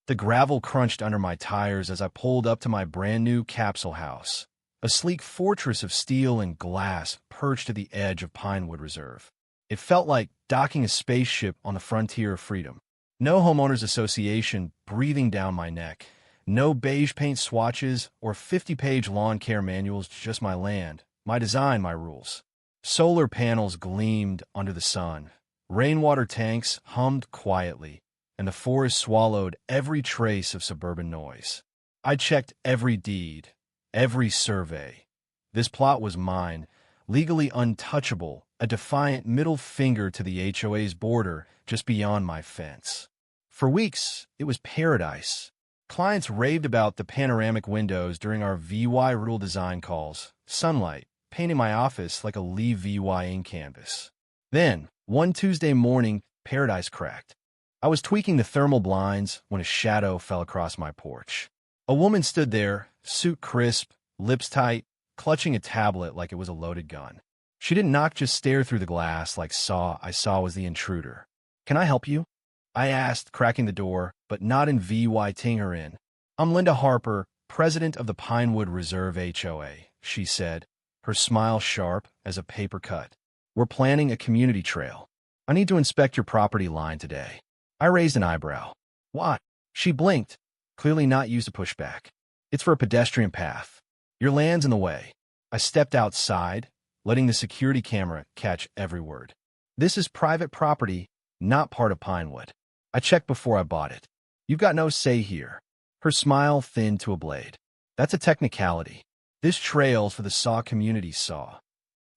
The gravel crunched under my tires as I pulled up to my brand-new capsule house, a sleek fortress of steel and glass perched at the edge of Pinewood Reserve. It felt like docking a spaceship on the frontier of freedom. No homeowners association breathing down my neck, no beige paint swatches or 50-page lawn care manuals, just my land, my design, my rules. Solar panels gleamed under the sun. Rainwater tanks hummed quietly, and the forest swallowed every trace of suburban noise. I checked every deed, every survey. This plot was mine, legally untouchable, a defiant middle finger to the HOA's border just beyond my fence. For weeks, it was paradise. Clients raved about the panoramic windows during our VY rule design calls, sunlight painting my office like a Lee VY ink canvas. Then, one Tuesday morning, paradise cracked. I was tweaking the thermal blinds when a shadow fell across my porch. A woman stood there, suit crisp, lips tight, clutching a tablet like it was a loaded gun. She didn't knock, just stare through the glass like I saw was the intruder. "Can I help you?" I asked, cracking the door, but not in VY-ting her in. "I'm Linda Harper, president of the Pinewood Reserve HOA," she said, her smile sharp as a paper cut. "We're planning a community trail. I need to inspect your property line today." I raised an eyebrow. "What?" She blinked, clearly not used to pushback. "It's for a pedestrian path. Your land's in the way." I stepped outside, letting the security camera catch every word. "This is private property, not part of Pinewood. I checked before I bought it. You've got no say here." Her smile thinned to a blade. "That's a technicality. This trail's for the SAW community, SAW."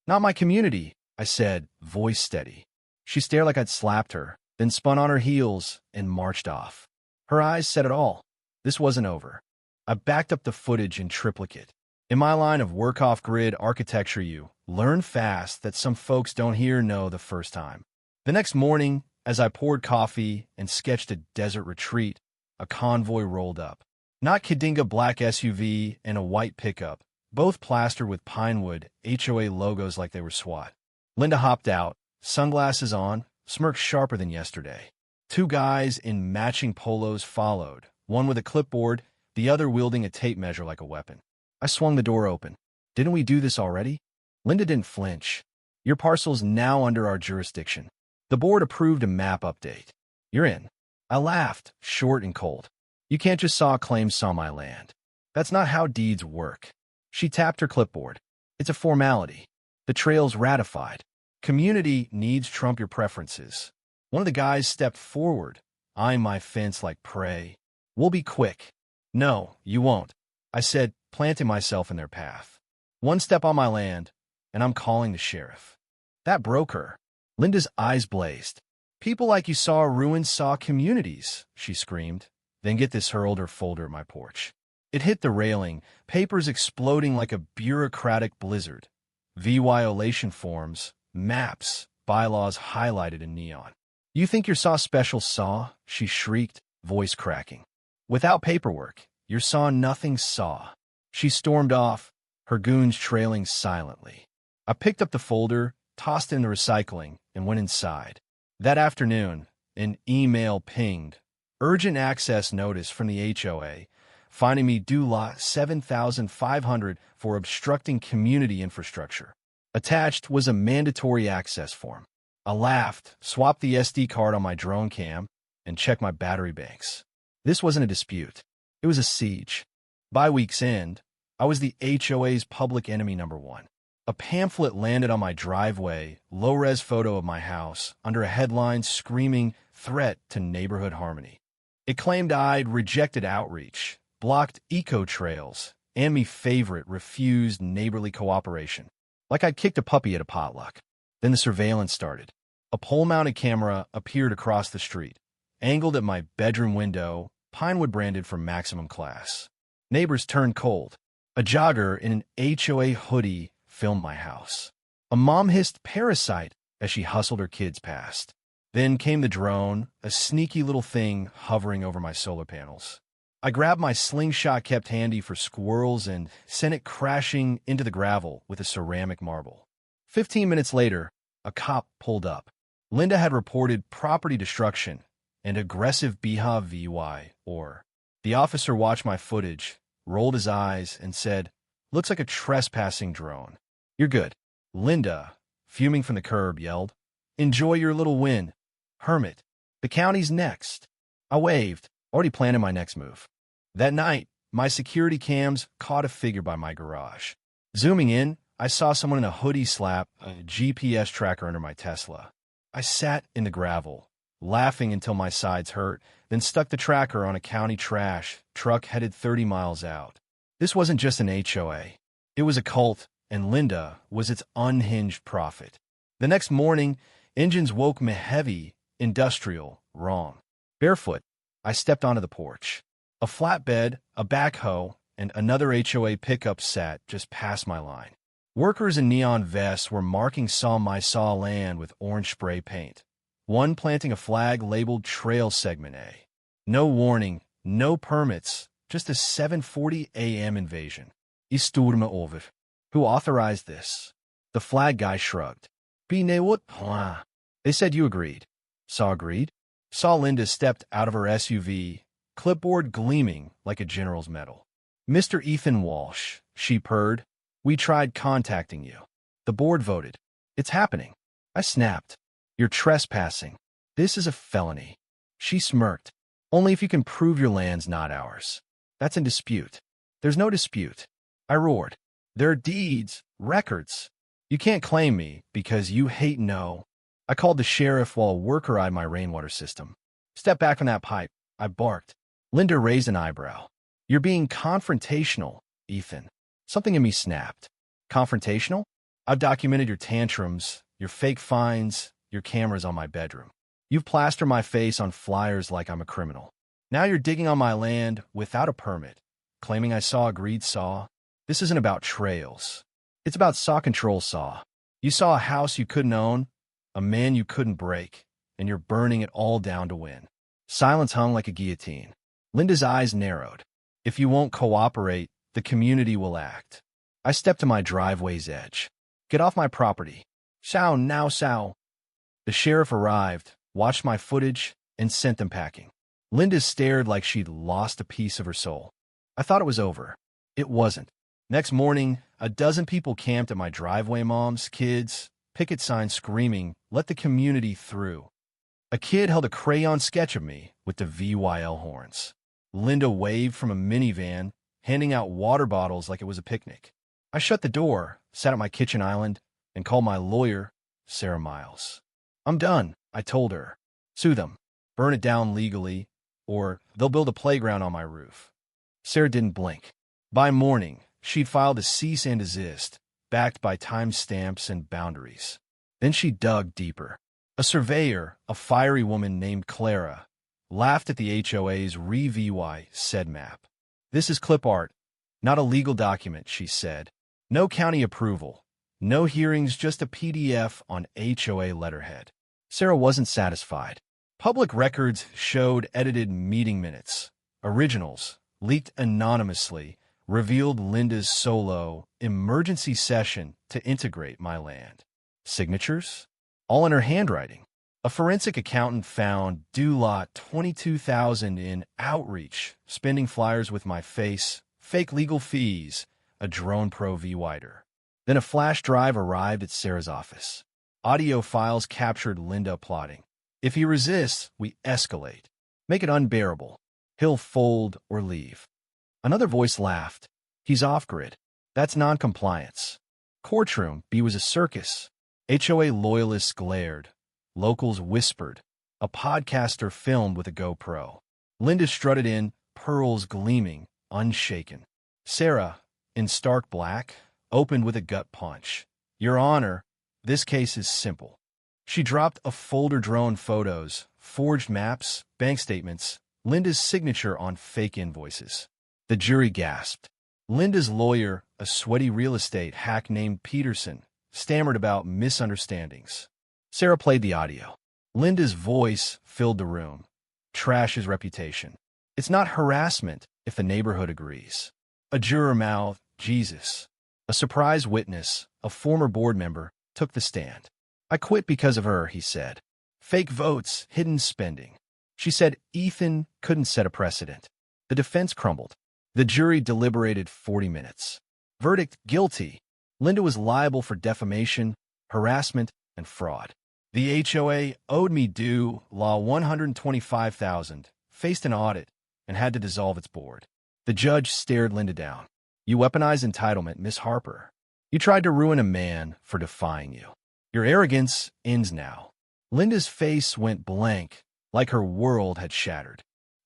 "Not my community," I said, voice steady. She stared like I'd slapped her, then spun on her heels and marched off. Her eyes said it all. This wasn't over. I backed up the footage in triplicate. In my line of work off-grid architecture, you learn fast that some folks don't hear no the first time. The next morning, as I poured coffee and sketched a desert retreat, a convoy rolled up. Not Kadinga black SUV and a white pickup, both plastered with Pinewood HOA logos like they were SWAT. Linda hopped out, sunglasses on, smirk sharper than yesterday. Two guys in matching polos followed, one with a clipboard, the other wielding a tape measure like a weapon. I swung the door open. "Didn't we do this already?" Linda didn't flinch. "Your parcel's now under our jurisdiction. The board approved a map update. You're in." I laughed, short and cold. "You can't just claim my land. That's not how deeds work." She tapped her clipboard. "It's a formality. The trail's ratified. Community needs trump your preferences." One of the guys stepped forward, eyeing my fence like prey. "We'll be quick." "No, you won't," I said, planting myself in their path. "One step on my land, and I'm calling the sheriff." That broke her. Linda's eyes blazed. "People like you ruin SAW communities," she screamed, then get this, hurled her folder at my porch. It hit the railing, papers exploding like a bureaucratic blizzard. Violation forms, maps, bylaws highlighted in neon. "You think you're special, SAW?" she shrieked, voice cracking. "Without paperwork, you're nothing, SAW." She stormed off, her goons trailing silently. I picked up the folder, tossed it in the recycling, and went inside. That afternoon, an email pinged. Urgent access notice from the HOA, finding me due lot 7,500 for obstructing community infrastructure. Attached was a mandatory access form. I laughed, swapped the SD card on my drone cam, and checked my battery banks. This wasn't a dispute. It was a siege. By week's end, I was the HOA's public enemy #1. A pamphlet landed on my driveway, low-res photo of my house, under a headline screaming threat to neighborhood harmony. It claimed I'd rejected outreach, blocked eco-trails, and me favorite, refused neighborly cooperation. Like I'd kicked a puppy at a potluck. Then the surveillance started. A pole-mounted camera appeared across the street, angled at my bedroom window, Pinewood branded for maximum class. Neighbors turned cold. A jogger in an HOA hoodie filmed my house. A mom hissed "parasite" as she hustled her kids past. Then came the drone, a sneaky little thing hovering over my solar panels. I grabbed my slingshot kept handy for squirrels and sent it crashing into the gravel with a ceramic marble. 15 minutes later, a cop pulled up. Linda had reported property destruction and aggressive Beehive VY or the officer watched my footage, rolled his eyes, and said, "Looks like a trespassing drone." "You're good." Linda, fuming from the curb, yelled, "Enjoy your little win, hermit. The county's next." I waved, already planning my next move. That night, my security cams caught a figure by my garage. Zooming in, I saw someone in a hoodie slap a GPS tracker under my Tesla. I sat in the gravel, laughing until my sides hurt, then stuck the tracker on a county trash truck headed 30 miles out. This wasn't just an HOA. It was a cult, and Linda was its unhinged prophet. The next morning, engines woke me heavy, industrial, wrong. Barefoot, I stepped onto the porch. A flatbed, a backhoe, and another HOA pickup sat just past my line. Workers in neon vests were marking my saw land with orange spray paint, one planting a flag labeled Trail Segment A. No warning, no permits, just a 7:40 a.m. invasion. Isturma over. Who authorized this? The flag guy shrugged. They said you agreed. Saw agreed? Saw Linda stepped out of her SUV, clipboard gleaming like a general's medal. "Mr. Ethan Walsh," she purred, "we tried contacting you. The board voted. It's happening." I snapped. "You're trespassing. This is a felony." She smirked. "Only if you can prove your land's not ours. That's in dispute." "There's no dispute." I roared. "There are deeds, records. You can't claim me because you hate no." I called the sheriff while a worker eyed my rainwater system. "Step back from that pipe," I barked. Linda raised an eyebrow. "You're being confrontational, Ethan." Something in me snapped. "Confrontational? I've documented your tantrums, your fake fines, your cameras on my bedroom. You've plastered my face on flyers like I'm a criminal. Now you're digging on my land without a permit, claiming I saw agreed saw. This isn't about trails. It's about saw control saw. You saw a house you couldn't own, a man you couldn't break, and you're burning it all down to win." Silence hung like a guillotine. Linda's eyes narrowed. "If you won't cooperate, the community will act." I stepped to my driveway's edge. "Get off my property." "Sow now, sow." The sheriff arrived, watched my footage, and sent them packing. Linda stared like she'd lost a piece of her soul. I thought it was over. It wasn't. Next morning, a dozen people camped at my driveway. Moms, kids, picket signs screaming, "Let the community through." A kid held a crayon sketch of me with the VYL horns. Linda waved from a minivan, handing out water bottles like it was a picnic. I shut the door, sat at my kitchen island, and called my lawyer, Sarah Miles. "I'm done," I told her. "Sue them, burn it down legally, or they'll build a playground on my roof." Sarah didn't blink. By morning, she'd filed a cease and desist, backed by timestamps and boundaries. Then she dug deeper. A surveyor, a fiery woman named Clara, laughed at the HOA's ReVY said map. "This is clip art, not a legal document," she said. "No county approval, no hearings, just a PDF on HOA letterhead." Sarah wasn't satisfied. Public records showed edited meeting minutes. Originals, leaked anonymously, revealed Linda's solo emergency session to integrate my land. Signatures? All in her handwriting. A forensic accountant found due lot 22,000 in outreach, spending flyers with my face, fake legal fees, a drone pro V-wider. Then a flash drive arrived at Sarah's office. Audio files captured Linda plotting. "If he resists, we escalate. Make it unbearable. He'll fold or leave." Another voice laughed. "He's off-grid. That's non-compliance." Courtroom B was a circus. HOA loyalists glared. Locals whispered. A podcaster filmed with a GoPro. Linda strutted in, pearls gleaming, unshaken. Sarah, in stark black, opened with a gut punch. "Your Honor, this case is simple." She dropped a folder drone photos, forged maps, bank statements, Linda's signature on fake invoices. The jury gasped. Linda's lawyer, a sweaty real estate hack named Peterson, stammered about misunderstandings. Sarah played the audio. Linda's voice filled the room. "Trash his reputation. It's not harassment if the neighborhood agrees." A juror mouthed, "Jesus." A surprise witness, a former board member, took the stand. "I quit because of her," he said. "Fake votes, hidden spending." She said Ethan couldn't set a precedent. The defense crumbled. The jury deliberated 40 minutes. Verdict: guilty. Linda was liable for defamation, harassment, and fraud. The HOA owed me due law $125,000, faced an audit, and had to dissolve its board. The judge stared Linda down. You weaponize entitlement, Miss Harper. You tried to ruin a man for defying you. Your arrogance ends now. Linda's face went blank, like her world had shattered.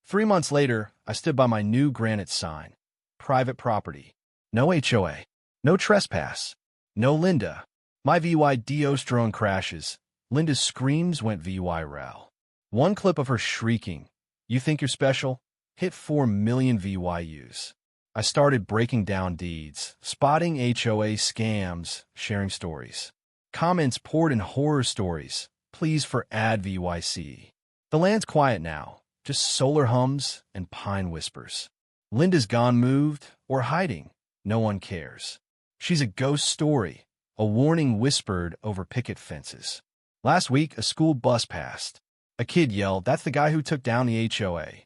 3 months later, I stood by my new granite sign. Private property. No HOA. No trespass. No Linda. My VY Dios drone crashes. Linda's screams went VY-RAL. One clip of her shrieking, "You think you're special?" hit 4 million VYUs. I started breaking down deeds, spotting HOA scams, sharing stories. Comments poured in horror stories. Please for ad VYC. The land's quiet now, just solar hums and pine whispers. Linda's gone, moved, or hiding. No one cares. She's a ghost story, a warning whispered over picket fences. Last week, a school bus passed. A kid yelled, "That's the guy who took down the HOA."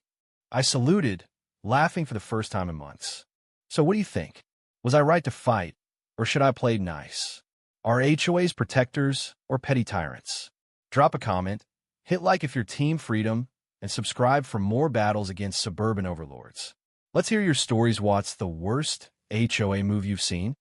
I saluted, laughing for the first time in months. So what do you think? Was I right to fight, or should I play nice? Are HOAs protectors or petty tyrants? Drop a comment, hit like if you're Team Freedom, and subscribe for more battles against suburban overlords. Let's hear your stories. What's the worst HOA move you've seen?